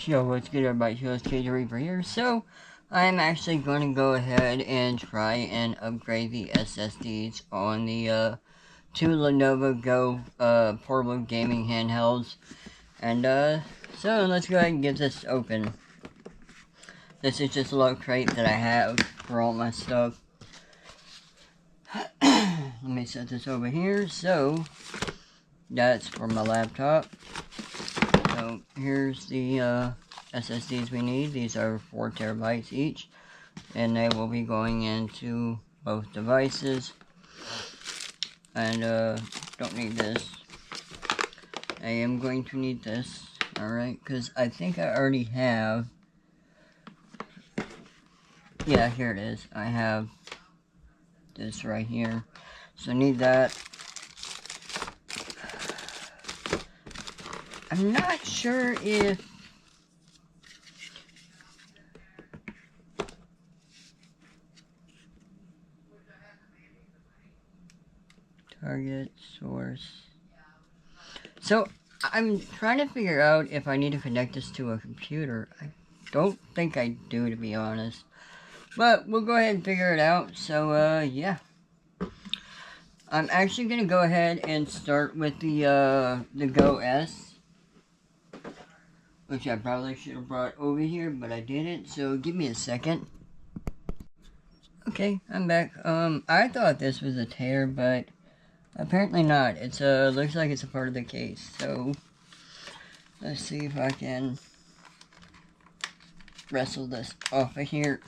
Yo, what's good everybody, it's KJ Reaper here. So, I'm actually going to go ahead and try and upgrade the SSDs on the two Lenovo Go portable gaming handhelds. And so let's go ahead and get this open. This is just a little crate that I have for all my stuff. Let me set this over here. So, that's for my laptop. So here's the SSDs we need. These are 4 terabytes each, and they will be going into both devices. And don't need this. I am going to need this, alright, because I think I already have, yeah, here it is. I have this right here, so I need that. I'm not sure if target source. So I'm trying to figure out if I need to connect this to a computer. I don't think I do, to be honest. But we'll go ahead and figure it out. So yeah. I'm actually gonna go ahead and start with the Go S, which I probably should have brought over here, but I didn't, so give me a second. Okay, I'm back. I thought this was a tear, but apparently not. It's looks like it's a part of the case, so let's see if I can wrestle this off of here.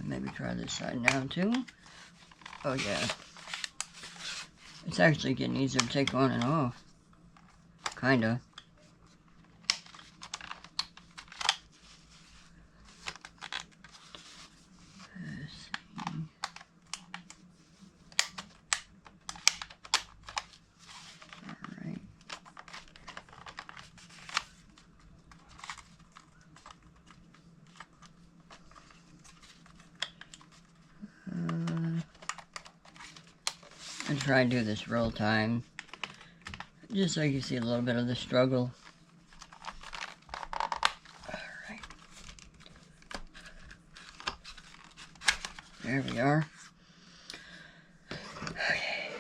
Maybe try this side now, too. Oh, yeah. It's actually getting easier to take on and off. Kinda. Let's see. Alright. I'm trying to do this real time, just so you can see a little bit of the struggle. Alright. There we are. Okay.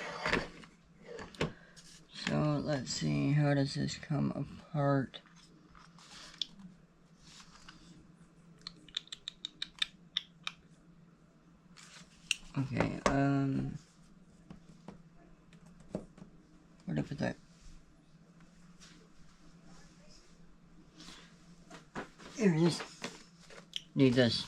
So let's see, how does this come apart? Okay, where did I put that? Here it is. Need this.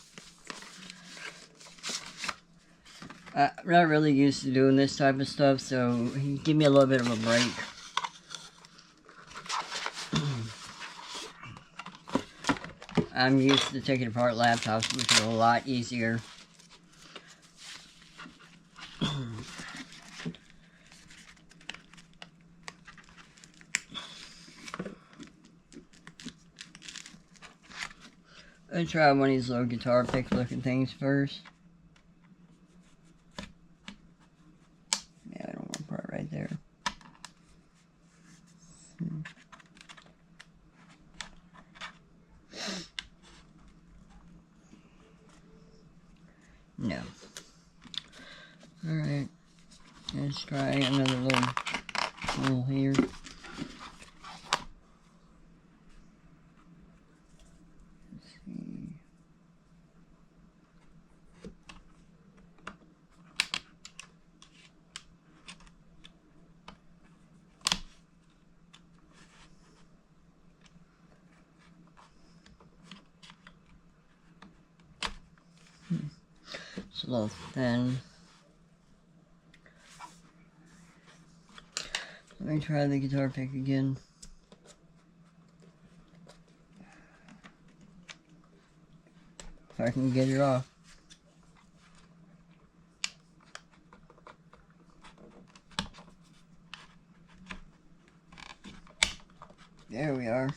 I'm not really used to doing this type of stuff, so give me a little bit of a break. I'm used to taking apart laptops, which is a lot easier. Let's try one of these little guitar pick looking things first. Yeah, I don't want to part right there. No. Alright. Let's try another little hole here. It's a little thin. Let me try the guitar pick again. If I can get it off. There we are.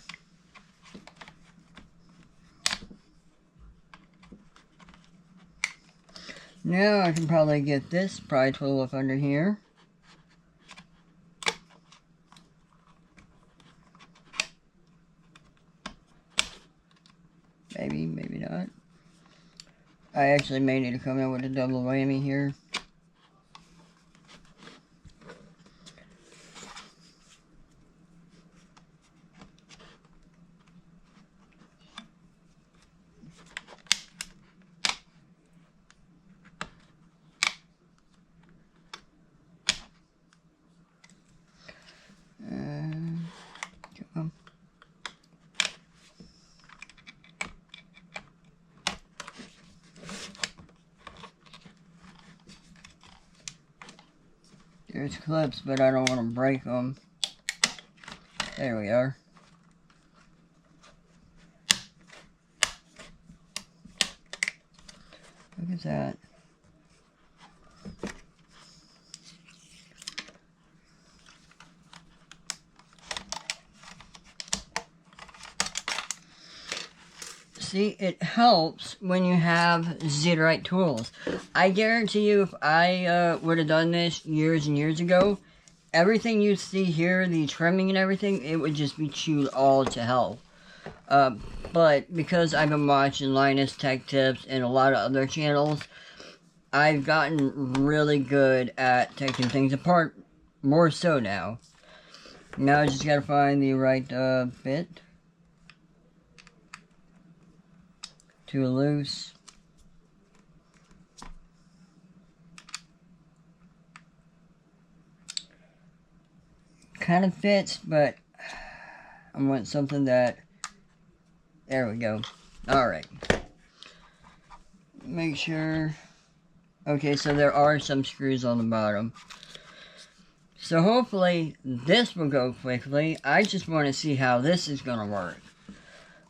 Now I can probably get this pry tool up under here. I actually may need to come in with a double whammy here. Come on. There's clips, but I don't want to break them. There we are. Look at that. See, it helps when you have the right tools. I guarantee you, if I would have done this years and years ago, everything you see here, the trimming and everything, it would just be chewed all to hell. But because I've been watching Linus Tech Tips and a lot of other channels, I've gotten really good at taking things apart, more so now. Now I just gotta find the right bit. Too loose. Kind of fits, but I want something that... There we go. Alright. Make sure... Okay, so there are some screws on the bottom. So hopefully this will go quickly. I just want to see how this is going to work.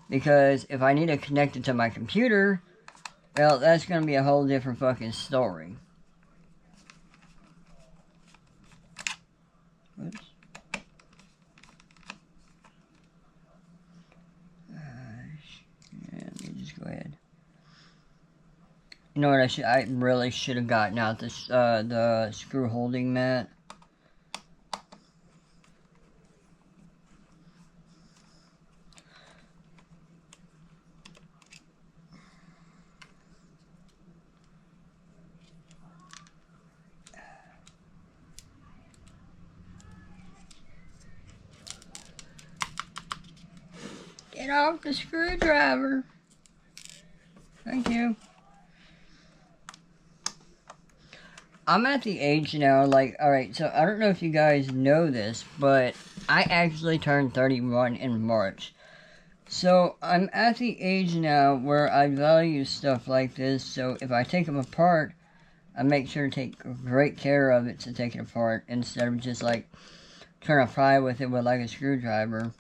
Because if I need to connect it to my computer, well, that's going to be a whole different fucking story. Oops. Yeah, let me just go ahead. You know what, I really should have gotten out this, the screw holding mat. Get off the screwdriver. Thank you. I'm at the age now, like, alright, so I don't know if you guys know this, but I actually turned 31 in March. So I'm at the age now where I value stuff like this, so if I take them apart, I make sure to take great care of it to take it apart, instead of just, like, trying to pry with it with, like, a screwdriver.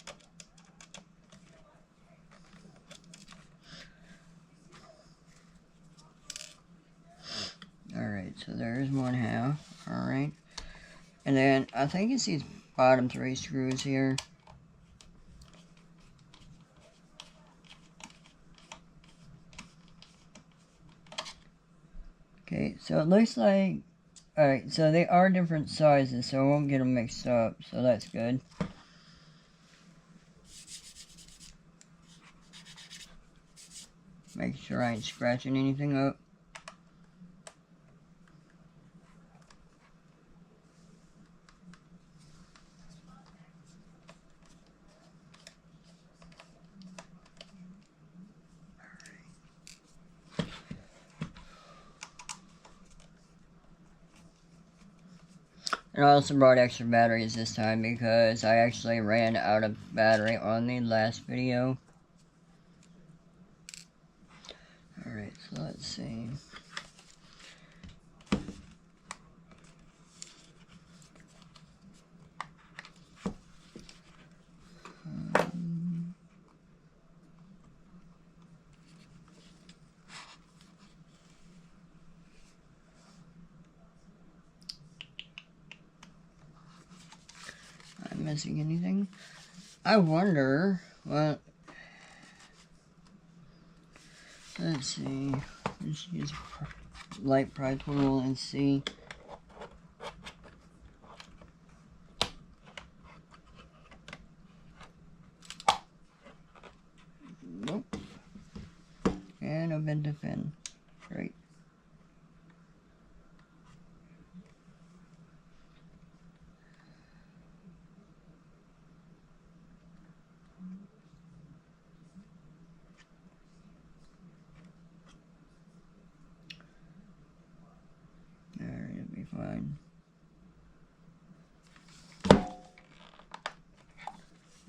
Alright, so there's one half. Alright. And then I think it's these bottom 3 screws here. Okay, so it looks like... Alright, so they are different sizes, so I won't get them mixed up, so that's good. Make sure I ain't scratching anything up. And I also brought extra batteries this time because I actually ran out of battery on the last video. Alright, so let's see. I'm missing anything? I wonder what... Let's see. Let's use light pry tool and see. Nope. And a bent to fin. Right. Alright, it'll be fine.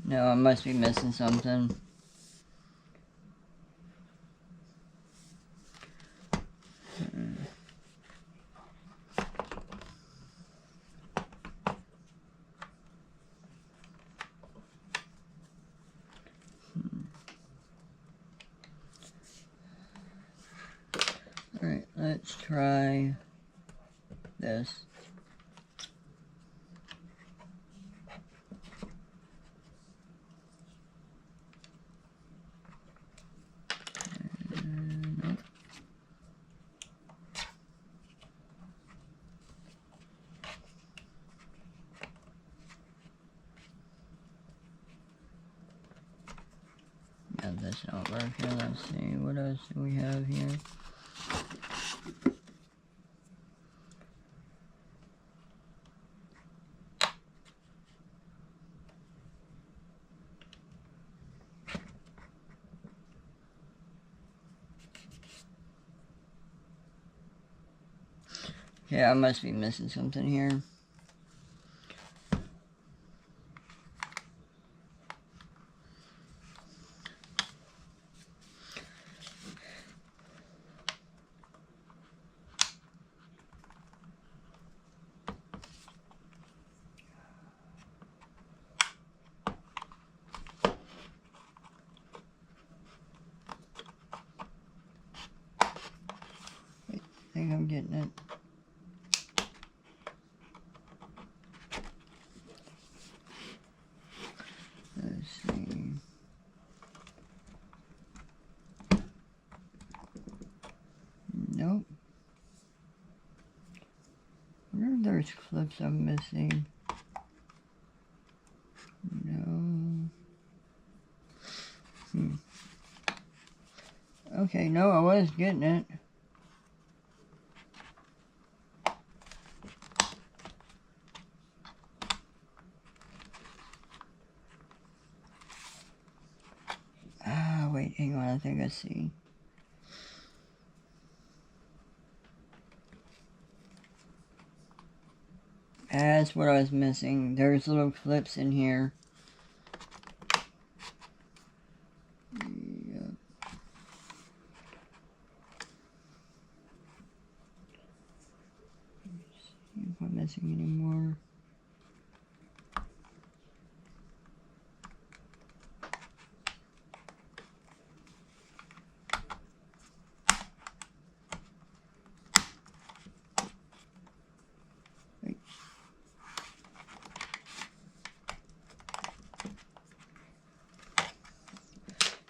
No, I must be missing something. Alright, let's try this. Nope. Yeah, that's not working. Let's see, what else do we have here? Yeah, I must be missing something here. Wait, I think I'm getting it. Let's see. Nope. I wonder if there's clips I'm missing. No. Okay, no, I was getting it. Ah, wait, hang on, I think I see. That's what I was missing. There's little clips in here. Yep. See if I'm missing any more. Wait.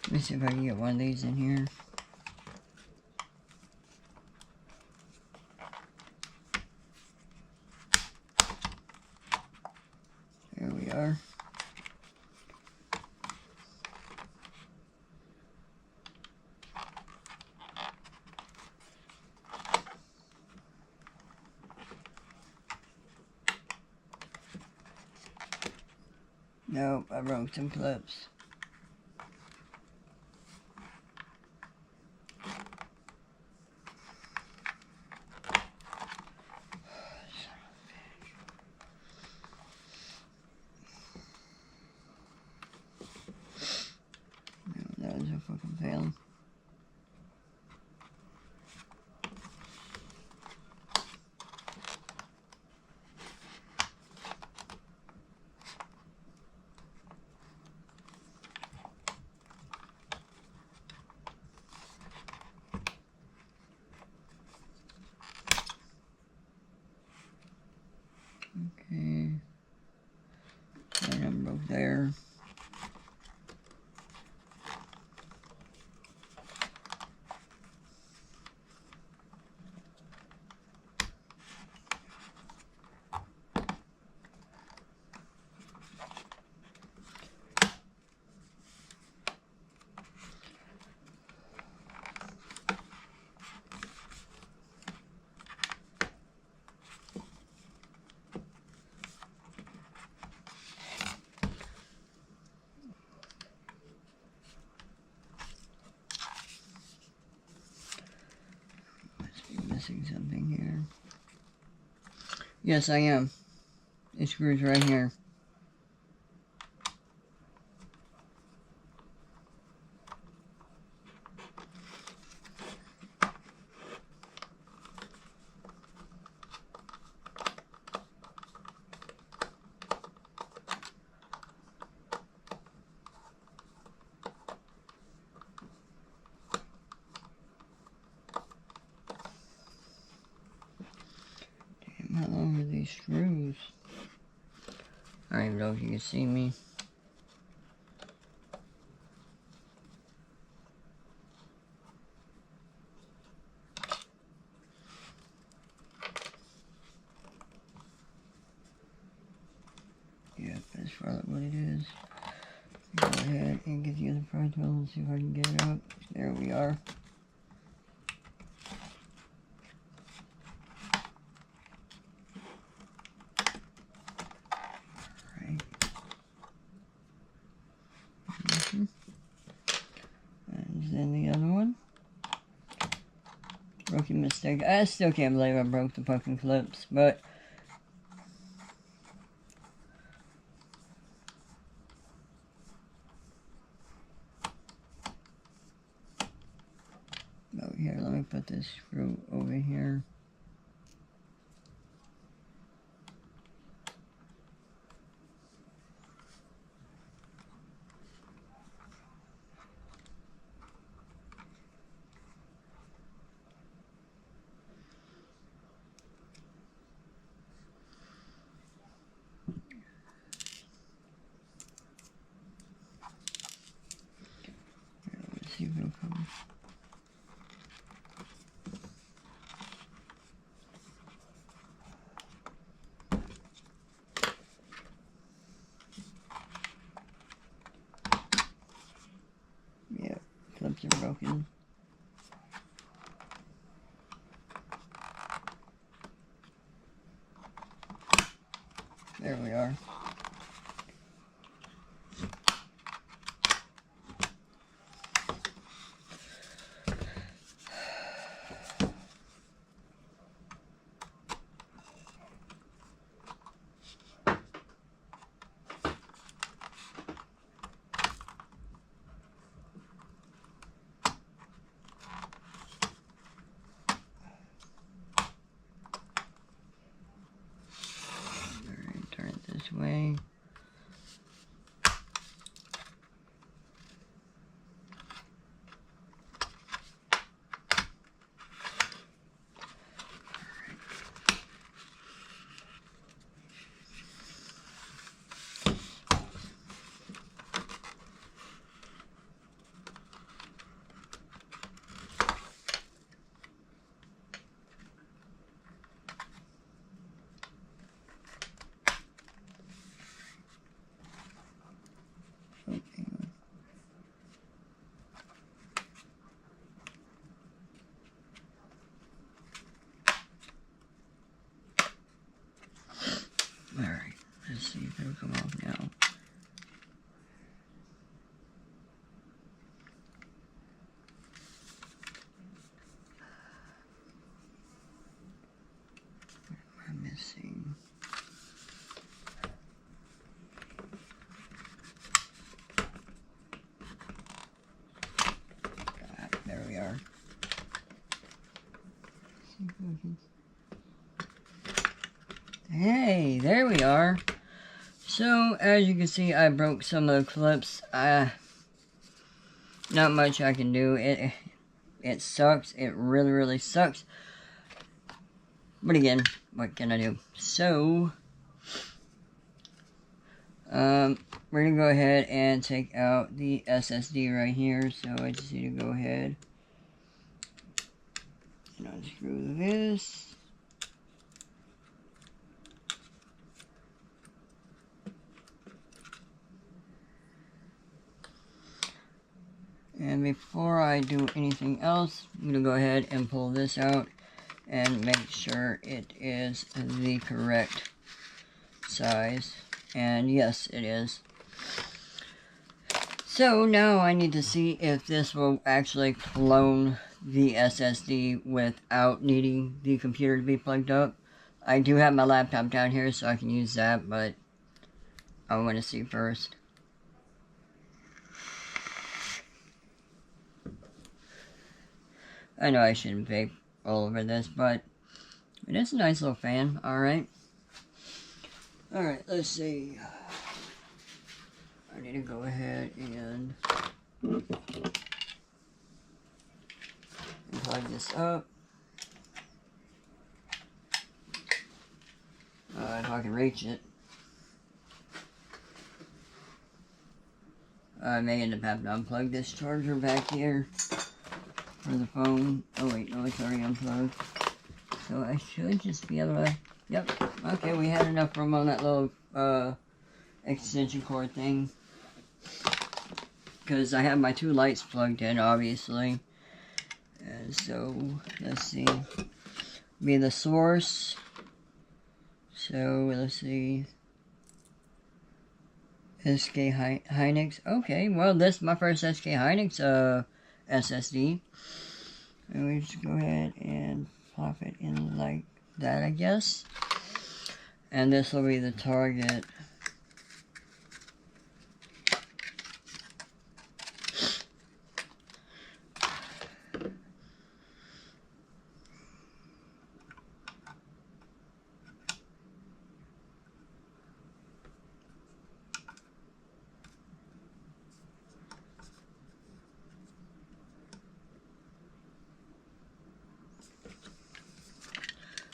Let me see if I can get one of these in here. There we are. Nope, I broke some clips. No, that was a fucking fail. missing something here. Yes, I am. It screws right here. How long are these screws? I don't even know if you can see me. Yep, that's probably what it is. Go ahead and get the other pry tool and see if I can get it up. There we are. And then the other one. Rookie mistake. I still can't believe I broke the fucking clips, but over here, let me put this screw over here. See if it'll come. Yeah, clips are broken. There we are. Turn it this way. Alright, let's see if it'll come off now. What am I missing? There we are. Hey, there we are. So, as you can see, I broke some of the clips. Not much I can do. It sucks. It really, really sucks. But again, what can I do? So, we're going to go ahead and take out the SSD right here. So, I just need to go ahead and unscrew this. And before I do anything else, I'm going to go ahead and pull this out and make sure it is the correct size. And yes, it is. So now I need to see if this will actually clone the SSD without needing the computer to be plugged up. I do have my laptop down here, so I can use that, but I want to see first. I know I shouldn't vape all over this, but it is a nice little fan. Alright. Alright, let's see. I need to go ahead and plug this up. If I can reach it. I may end up having to unplug this charger back here for the phone. Oh wait, no, it's already unplugged. So I should just be able to... Yep, okay, we had enough room on that little extension cord thing. Because I have my two lights plugged in, obviously. And so, let's see. Be the source. So, let's see. SK Hynix. Okay, well, this is my first SK Hynix SSD. And we just go ahead and pop it in like that, I guess. And this will be the target.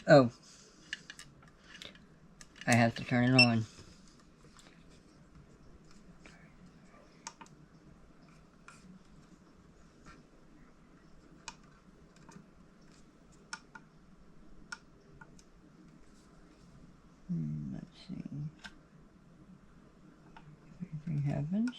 Oh, I have to turn it on. Let's see if anything happens.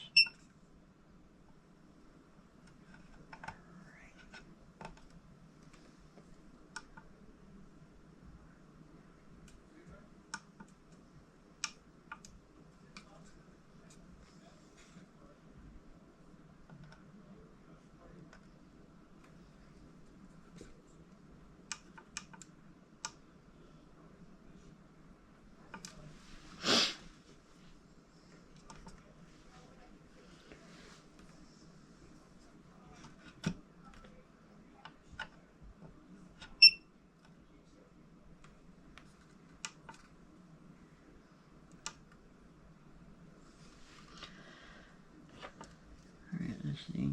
Alright, let's see.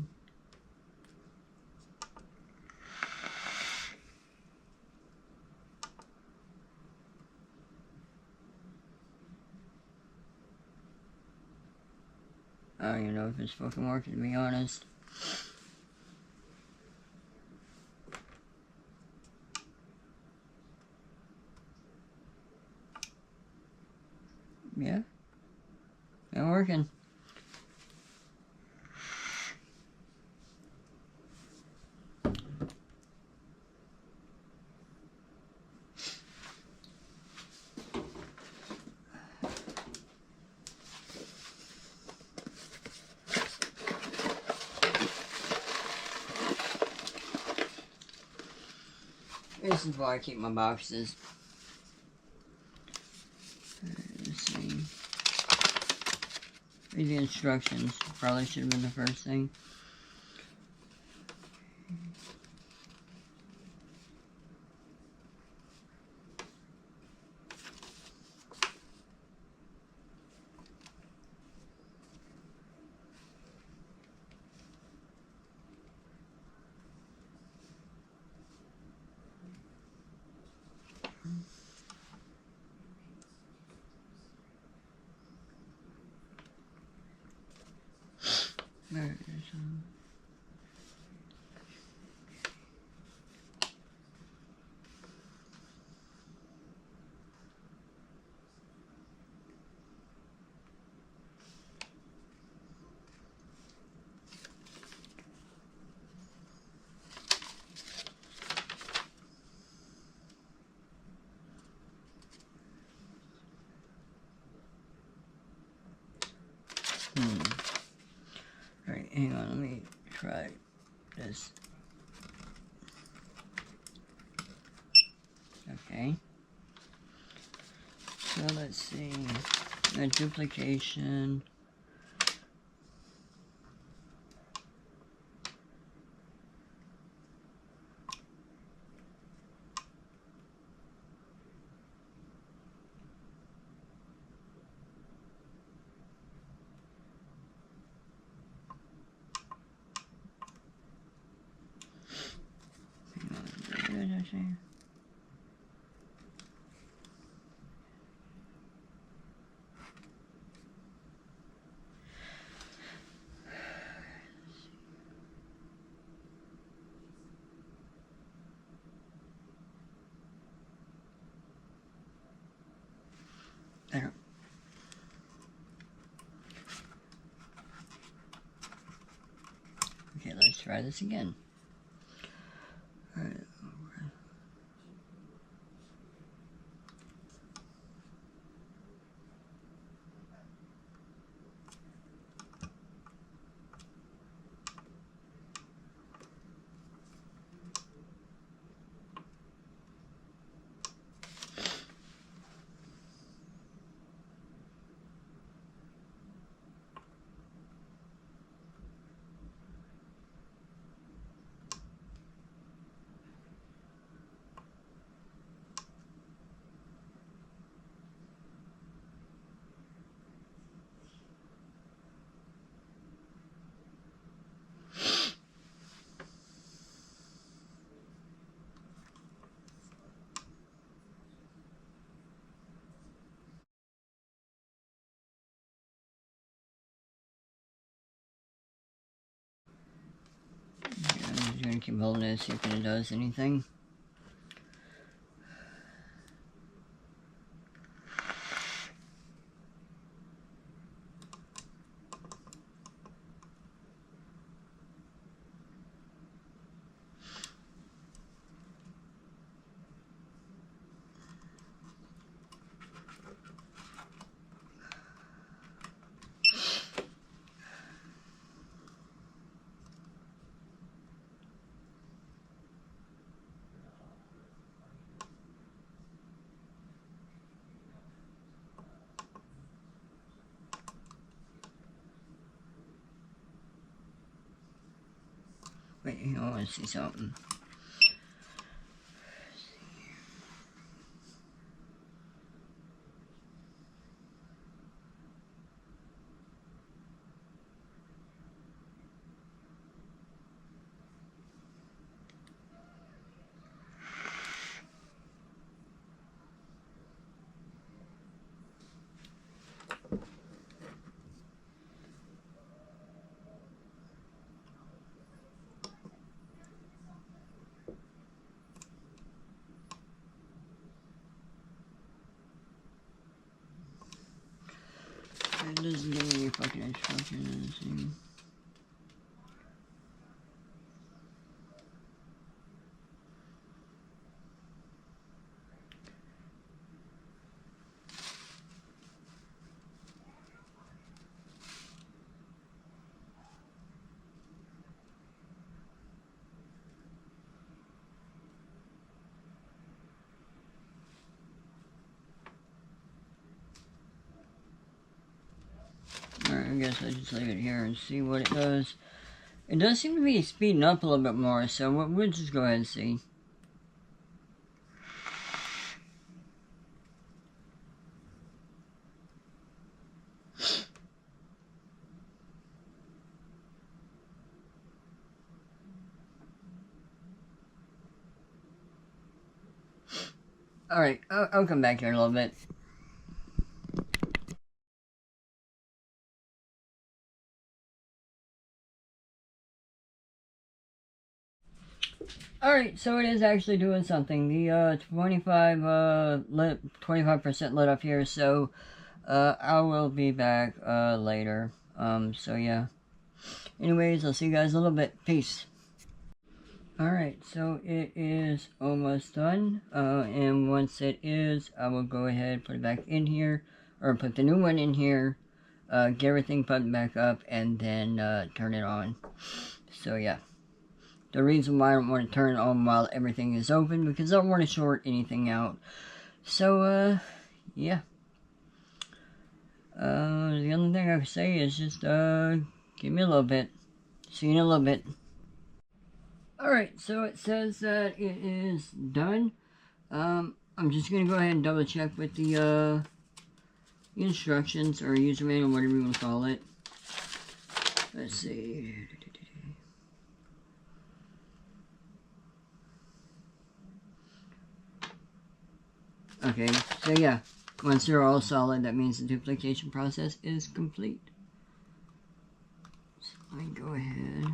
I don't even know if it's fucking working, to be honest. Yeah. Not working. This is why I keep my boxes. Let's see. Read the instructions. Probably should have been the first thing. There it is. Alright, hang on, let me Okay. So let's see. A duplication. I don't. Okay, let's try this again. All right. I'm just gonna keep holding it, see if it does anything. Wait, I want to see something. It doesn't give me any fucking instructions in this thing. Alright, I guess I just leave it here and see what it does. It does seem to be speeding up a little bit more, so we'll just go ahead and see. Alright, I'll come back here in a little bit. Alright, so it is actually doing something. The 25% lit up here, so I will be back later. So yeah. Anyways, I'll see you guys in a little bit. Peace. Alright, so it is almost done, and once it is, I will go ahead, put it back in here, or put the new one in here, get everything put back up, and then turn it on. So yeah. the reason why I don't want to turn it on while everything is open, because I don't want to short anything out. So, yeah. The only thing I can say is just, give me a little bit. See you in a little bit. Alright, so it says that it is done. I'm just going to go ahead and double check with the instructions, or user manual, whatever you want to call it. Let's see. Okay, so yeah, once they're all solid, that means the duplication process is complete. So I can go ahead.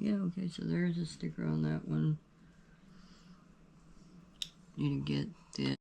Yeah, okay, so there's a sticker on that one. Need to get this.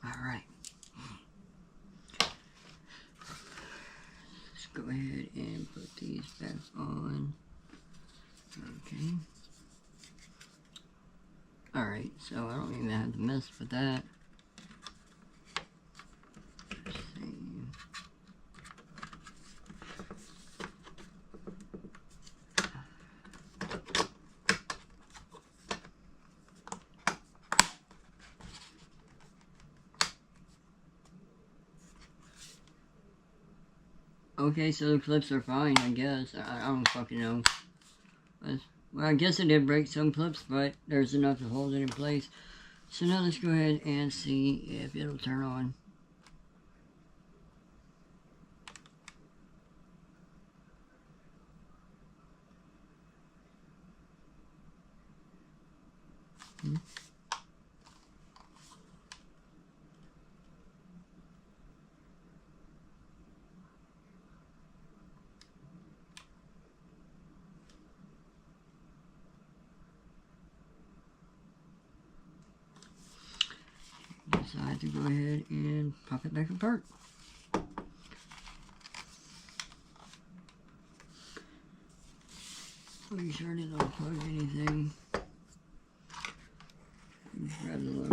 Alright. Let's go ahead and put these back on. Okay. Alright, so I don't even have to mess with that. Let's see. Okay, so the clips are fine, I guess. I don't fucking know. Well, I guess it did break some clips, but there's enough to hold it in place. So now let's go ahead and see if it'll turn on. Decide to go ahead and pop it back apart. Make sure it doesn't plug anything. Grab the load.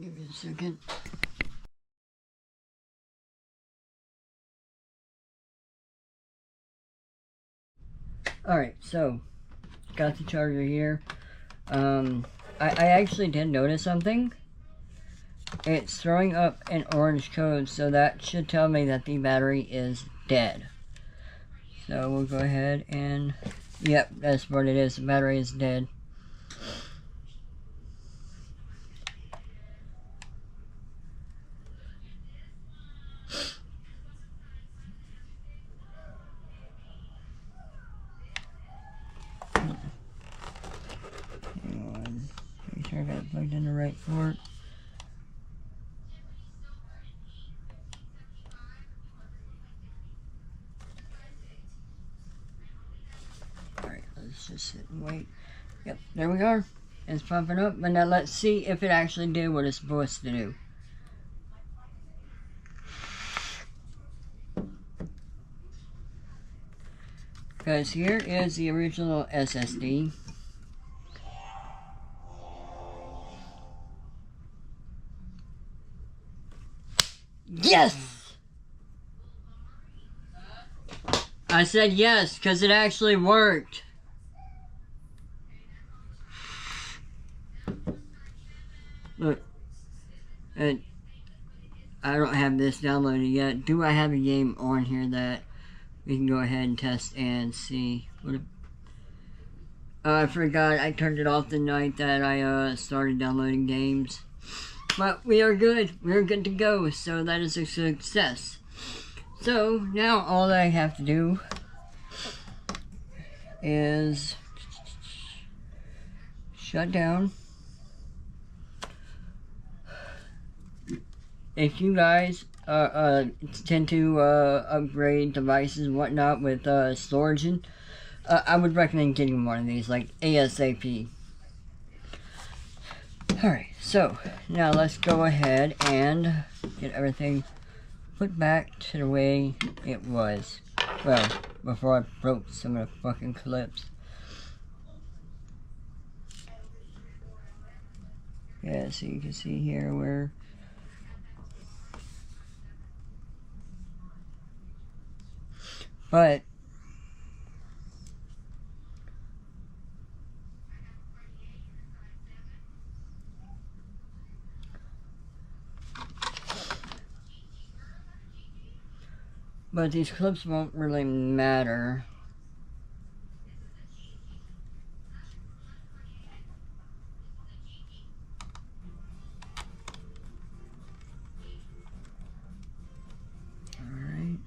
Give me a second. Alright, so got the charger here. I actually did notice something. It's throwing up an orange code, so that should tell me that the battery is dead. So we'll go ahead and, yep, that's what it is. The battery is dead. Make sure I got it plugged in the right port. Alright, let's just sit and wait. Yep, there we are. It's pumping up, but now let's see if it actually did what it's supposed to do. Because here is the original SSD. Yes! I said yes, because it actually worked. Look. I don't have this downloaded yet. Do I have a game on here that we can go ahead and test and see? I forgot I turned it off the night that I started downloading games. But we are good. We're good to go. So that is a success. So now all I have to do is shut down. If you guys tend to upgrade devices and whatnot with storage, I would recommend getting one of these, like ASAP. Alright, so now let's go ahead and get everything put back to the way it was. Well, before I broke some of the fucking clips. Yeah, so you can see here where but these clips won't really matter. Alright.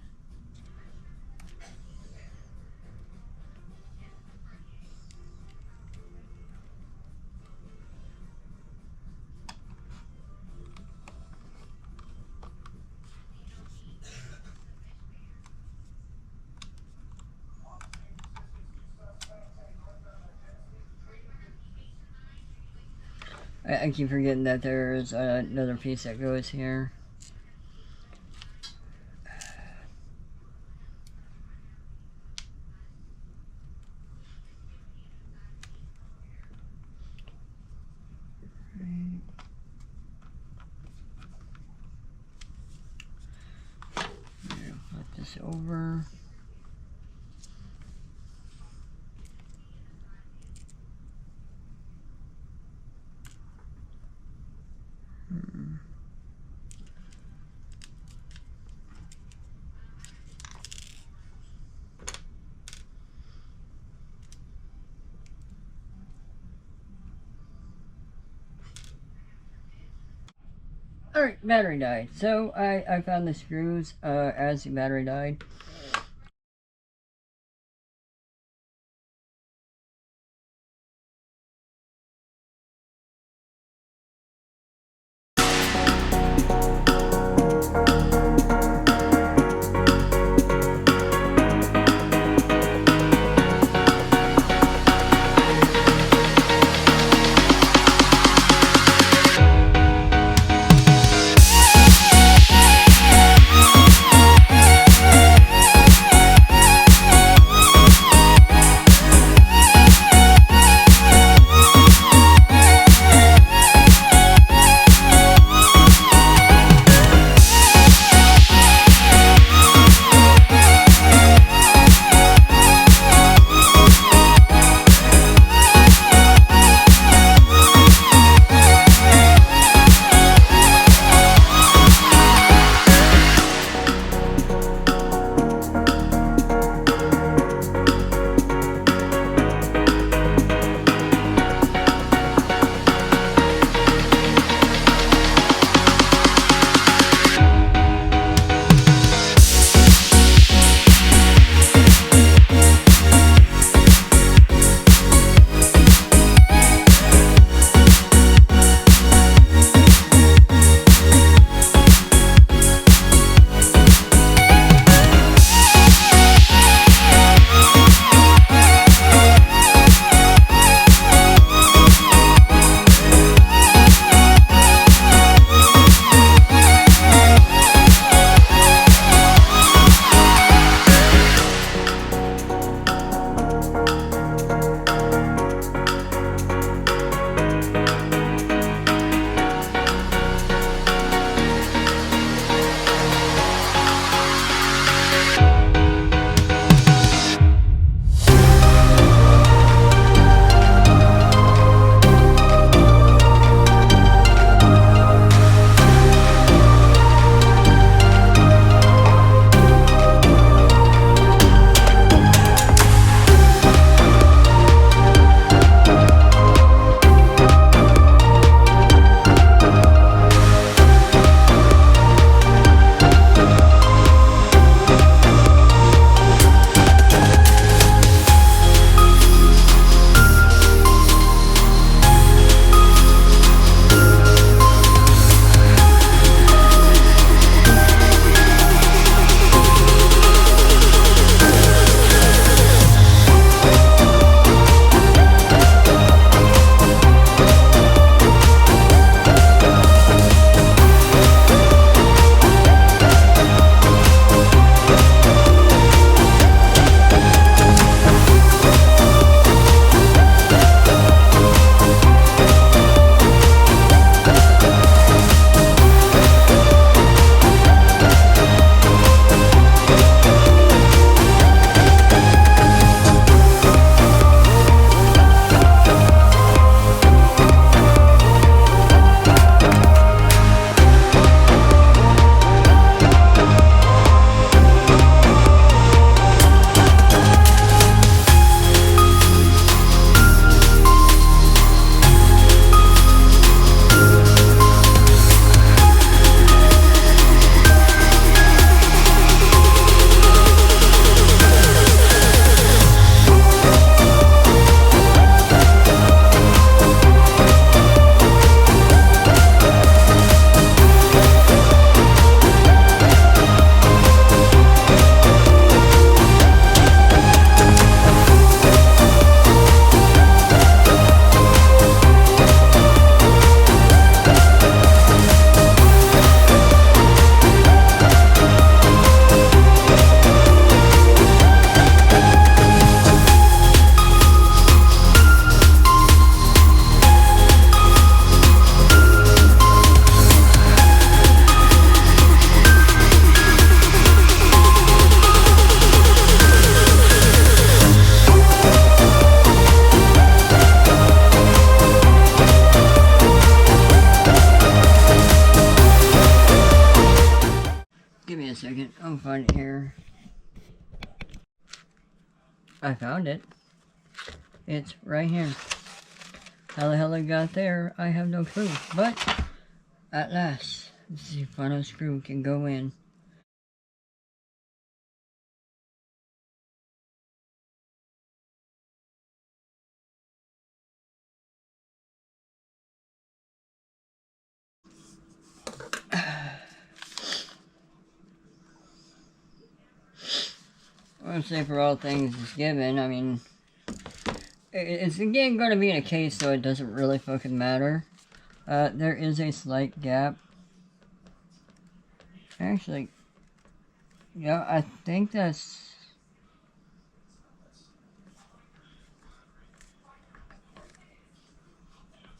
I keep forgetting that there's another piece that goes here. Flip this over. Alright, battery died. So I found the screws as the battery died. Alright, I'll find it here. I found it. It's right here. How the hell it got there, I have no clue. But, at last, the final screw can go in. I would say for all things is given, I mean, it's again going to be in a case, so it doesn't really fucking matter. There is a slight gap. Actually, yeah, I think that's...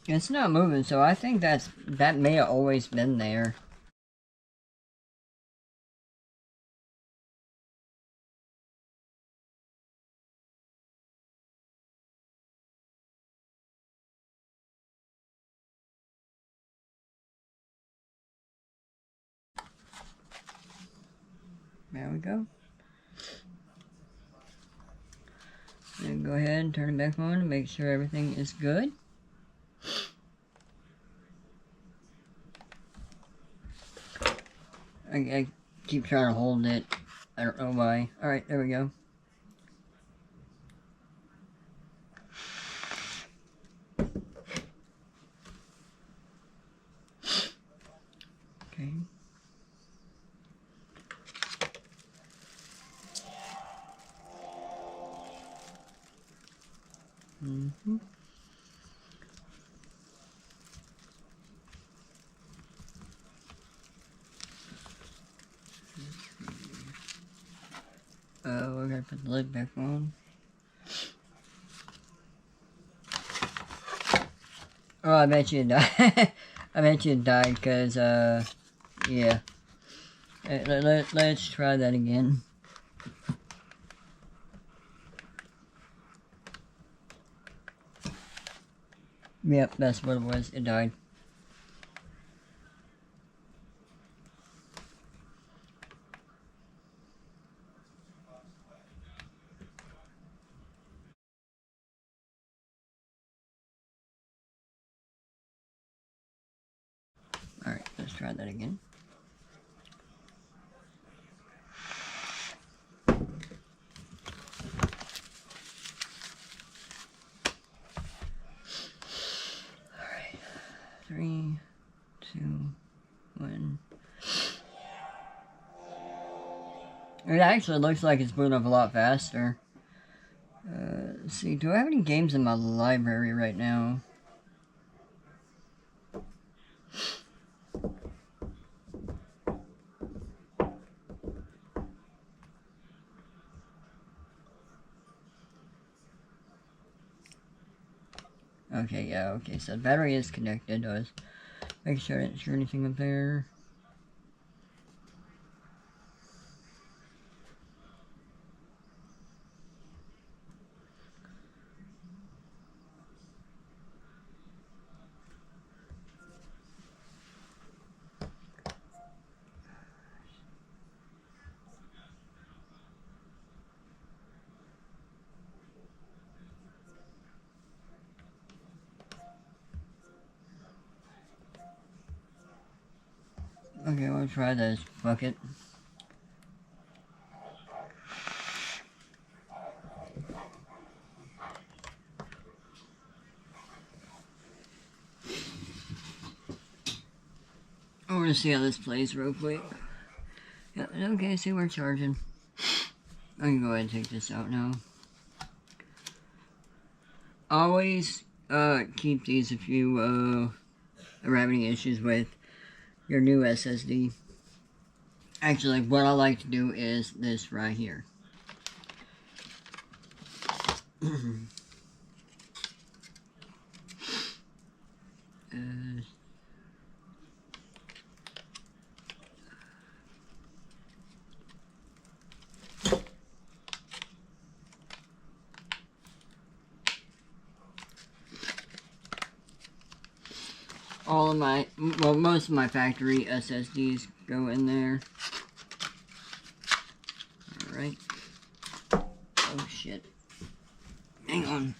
It's not moving, so I think that may have always been there. There we go. Then go ahead and turn it back on and make sure everything is good. I keep trying to hold it. I don't know why. Alright, there we go. Okay. We're gonna put the lid back on. Oh, I bet you died. I bet you died because, yeah. Let's try that again. Yep, that's what it was. It died. Alright, let's try that again. Alright. 3, 2, 1. It actually looks like it's booting up a lot faster. Let's see, do I have any games in my library right now? Okay, yeah, okay, so the battery is connected. I was making sure I didn't screw anything up there. Okay, we'll try this. Fuck it. I want to see how this plays real quick. Yeah, okay, see we're charging. I can go ahead and take this out now. Always keep these if you are having issues with your new SSD. Actually, what I like to do is this right here. All of my, well, most of my factory SSDs go in there. right? Oh shit. Hang on.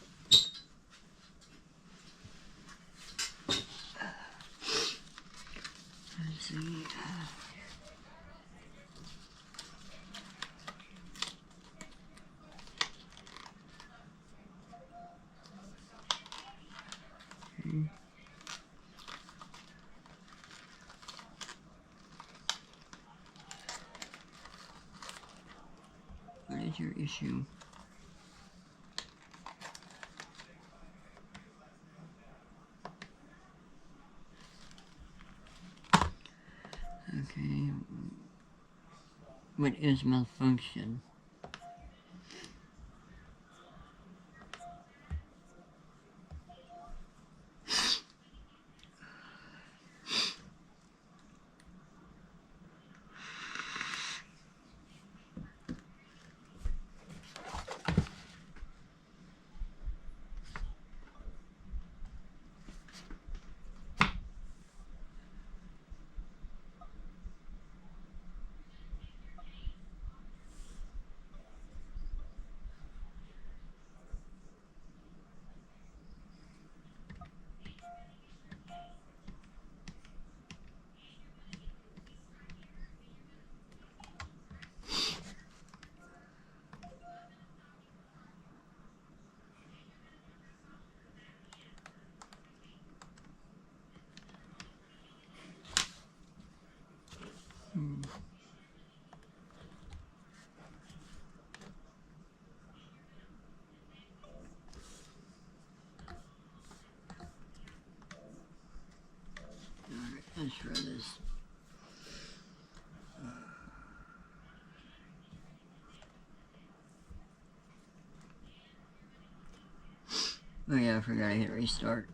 Let's see. What is your issue? Okay. What is malfunction? Alright, let's try this. Oh yeah, I forgot I hit restart.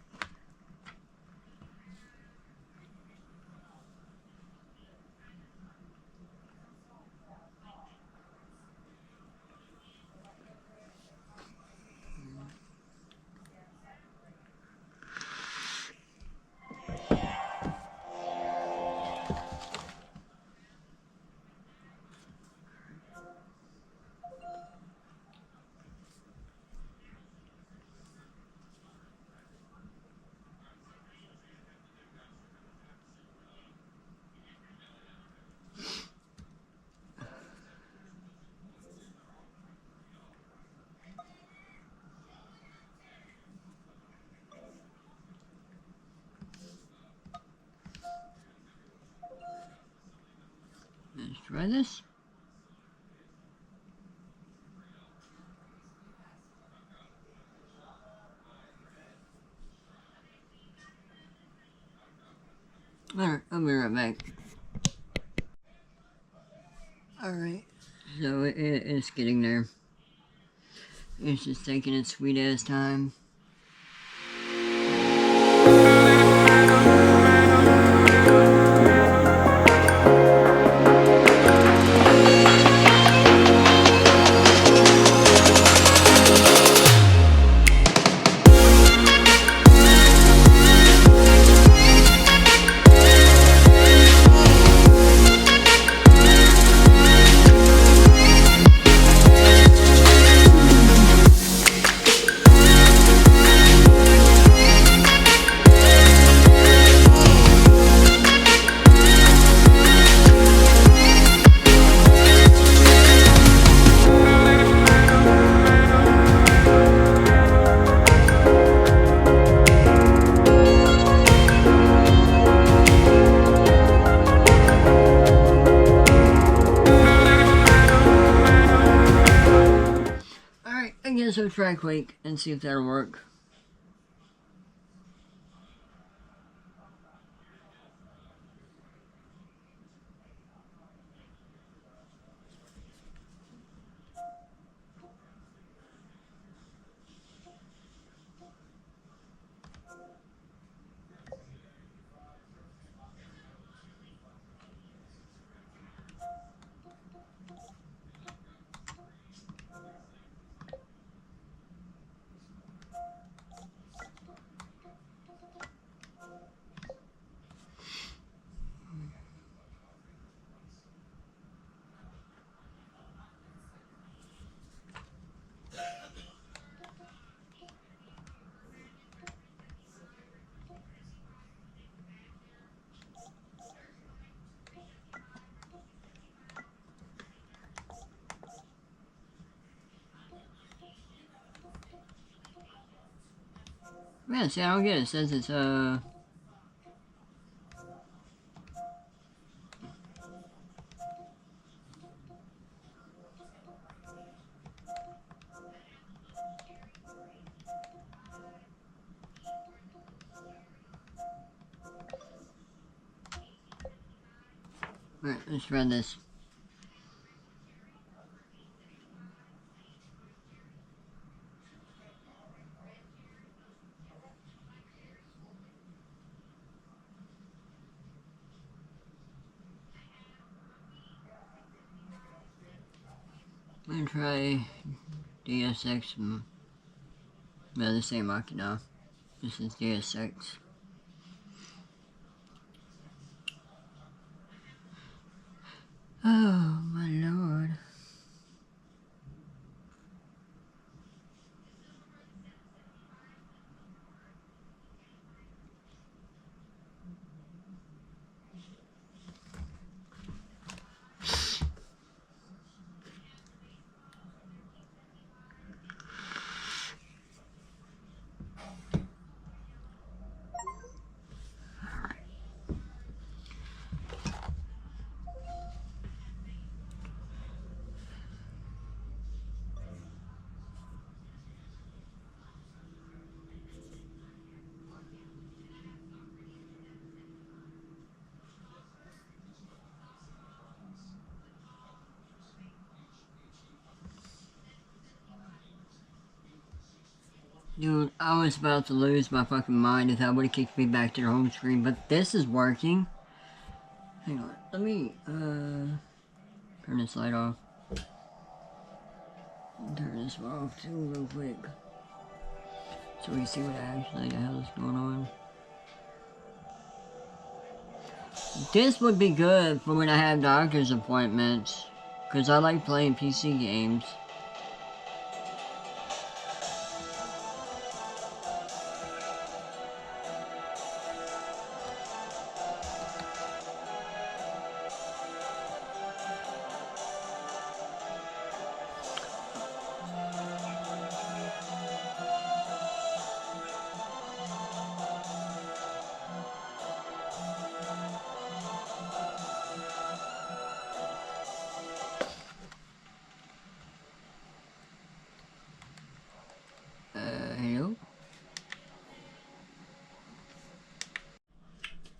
Let's try this. Alright, I'll be right back. Alright, so it's getting there. It's just taking its sweet ass time. I guess I'll try Quake and see if that'll work. Man, see, I don't get it. It says it's, Alright, let's run this. I'm gonna try DSX. No, this ain't Machina. This is DSX. Oh my lord. Dude, I was about to lose my fucking mind if that would have kicked me back to the home screen, but this is working. Hang on, let me, turn this light off. Turn this one off too, real quick. So we can see what actually the hell is going on. This would be good for when I have doctor's appointments, because I like playing PC games. Hello?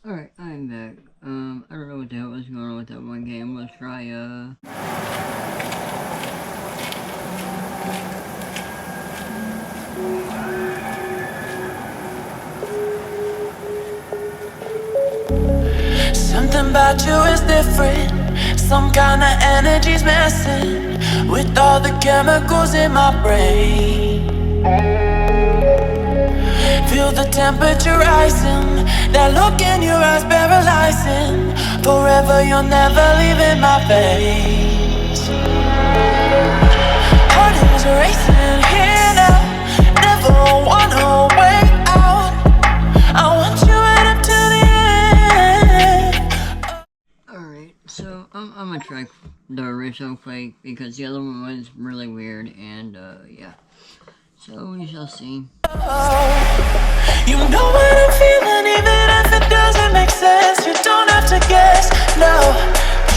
Alright, I'm back. I don't know what the hell was going on with that one game. Let's try, Something about you is different. Some kind of energy's messing with all the chemicals in my brain. Feel the temperature rising. That look in your eyes paralyzing. Forever you're never leaving my face. Heart is racing here now. Never wanna wait out. I want you right up to the end. Alright, so I'm gonna try the original Quake because the other one was really weird, and yeah. So we shall see. You know what I'm feeling, even if it doesn't make sense. You don't have to guess, no.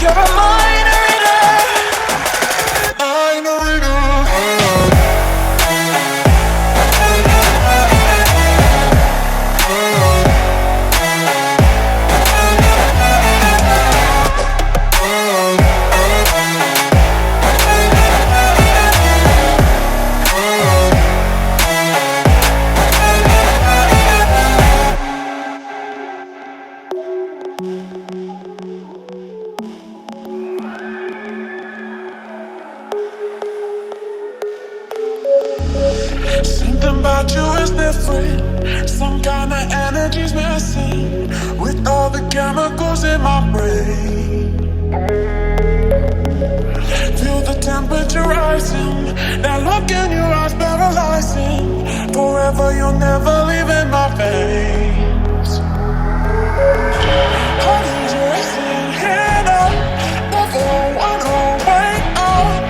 You're a mind reader. Mind reader. Something about you is different. Some kind of energy's messing with all the chemicals in my brain. Feel the temperature rising. That look in your eyes paralyzing. Forever you'll never leave in my veins. Heart is racing here now. Never wanna wait out.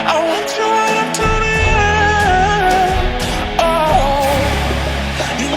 I want you right up to the end. Oh, you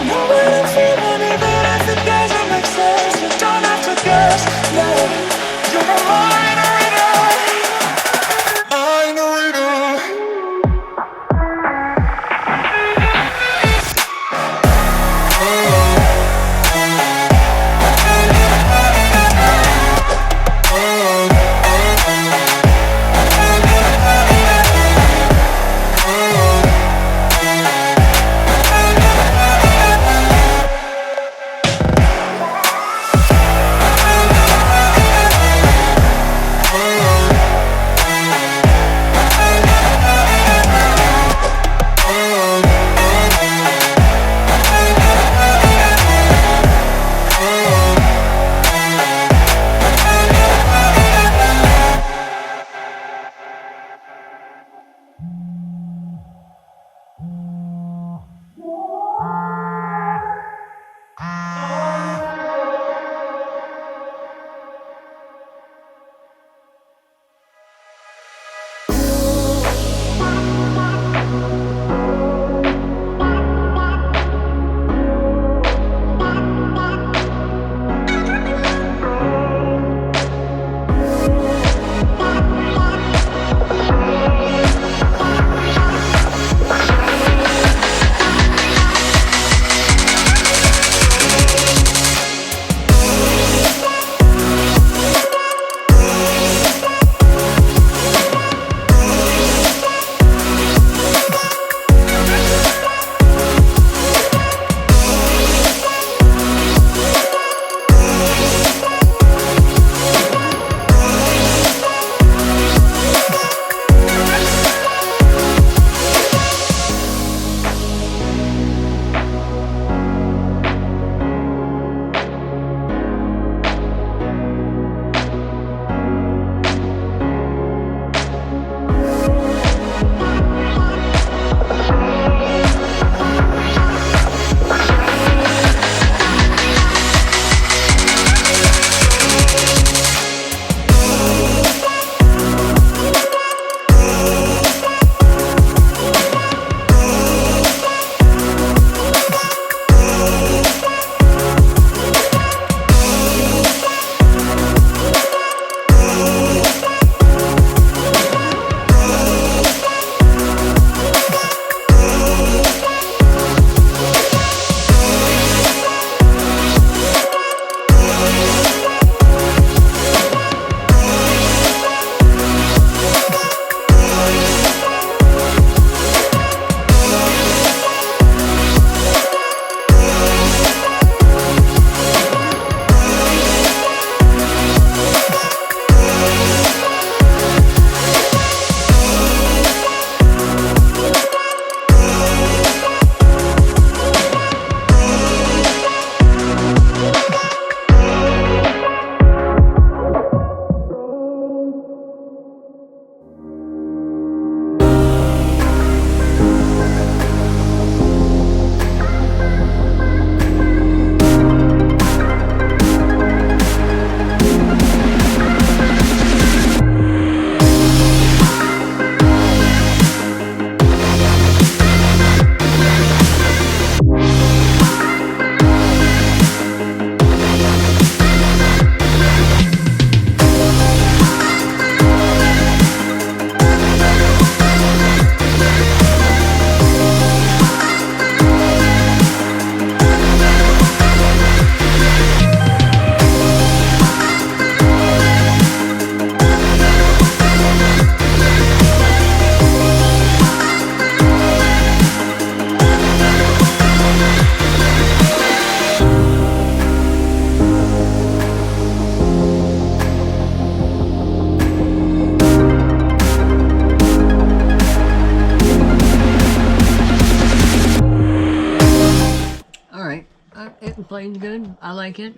It plays good. I like it.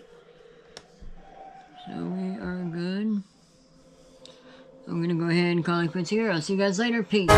So we are good. I'm gonna go ahead and call it quits here. I'll see you guys later. Peace.